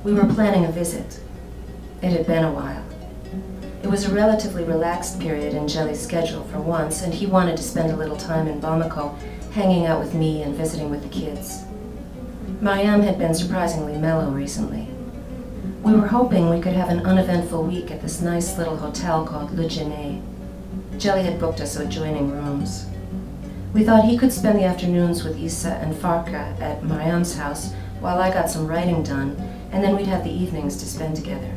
We were planning a visit. It had been a while. It was a relatively relaxed period in Jelly's schedule for once, and he wanted to spend a little time in Bamako, hanging out with me and visiting with the kids. Mariam had been surprisingly mellow recently. We were hoping we could have an uneventful week at this nice little hotel called Le Genet. Jelly had booked us adjoining rooms. We thought he could spend the afternoons with Issa and Farka at Mariam's house while I got some writing done, and then we'd have the evenings to spend together.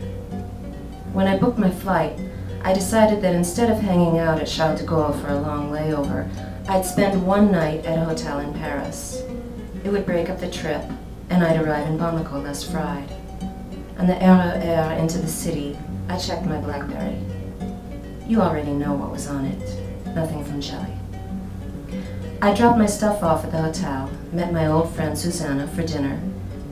When I booked my flight, I decided that instead of hanging out at Charles de Gaulle for a long layover, I'd spend one night at a hotel in Paris. It would break up the trip, and I'd arrive in Bamako less fried. On the RER into the city, I checked my BlackBerry. You already know what was on it. Nothing from Jelly. I dropped my stuff off at the hotel, met my old friend Susanna for dinner,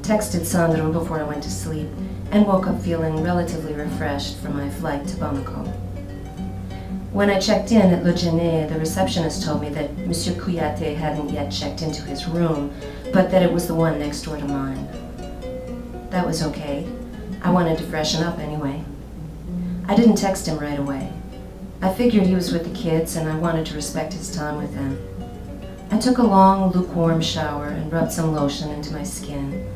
texted Sandro before I went to sleep, and woke up feeling relatively refreshed for my flight to Bamako. When I checked in at Le Genet, the receptionist told me that Monsieur Kouyaté hadn't yet checked into his room, but that it was the one next door to mine. That was okay. I wanted to freshen up anyway. I didn't text him right away. I figured he was with the kids and I wanted to respect his time with them. I took a long, lukewarm shower and rubbed some lotion into my skin.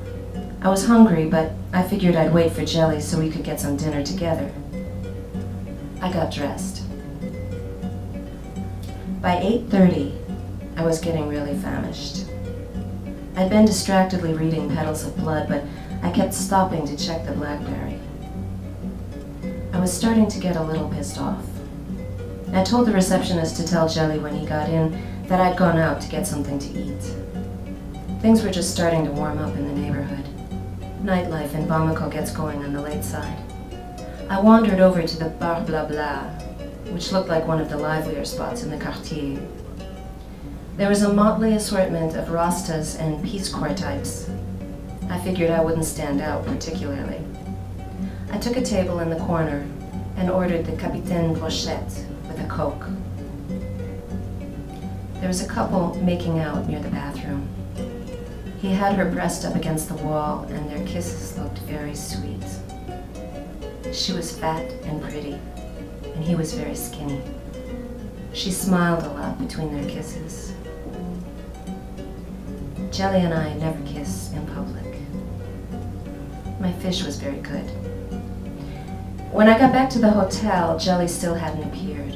I was hungry, but I figured I'd wait for Jelly so we could get some dinner together. I got dressed. By 8:30, I was getting really famished. I'd been distractedly reading Petals of Blood, but I kept stopping to check the BlackBerry. I was starting to get a little pissed off. I told the receptionist to tell Jelly when he got in that I'd gone out to get something to eat. Things were just starting to warm up in the neighborhood. Nightlife in Bamako gets going on the late side. I wandered over to the Bar Bla Bla, which looked like one of the livelier spots in the quartier. There was a motley assortment of Rastas and Peace Corps types. I figured I wouldn't stand out particularly. I took a table in the corner and ordered the Capitaine Brochette with a Coke. There was a couple making out near the bathroom. He had her pressed up against the wall, and their kisses looked very sweet. She was fat and pretty, and he was very skinny. She smiled a lot between their kisses. Jelly and I never kiss in public. My fish was very good. When I got back to the hotel, Jelly still hadn't appeared.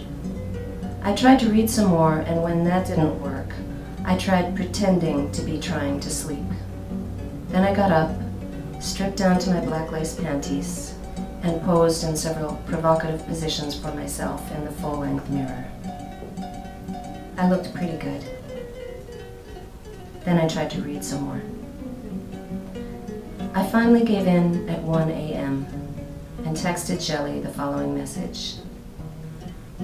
I tried to read some more, and when that didn't work, I tried pretending to be trying to sleep. Then I got up, stripped down to my black lace panties, and posed in several provocative positions for myself in the full-length mirror. I looked pretty good. Then I tried to read some more. I finally gave in at 1 a.m. and texted Jelly the following message.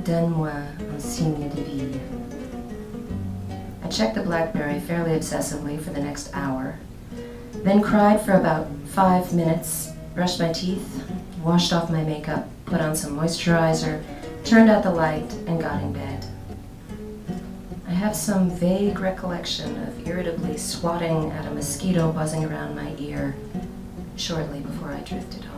Donne-moi un signe de vie. I checked the BlackBerry fairly obsessively for the next hour, then cried for about 5 minutes, brushed my teeth, washed off my makeup, put on some moisturizer, turned out the light, and got in bed. I have some vague recollection of irritably swatting at a mosquito buzzing around my ear shortly before I drifted off.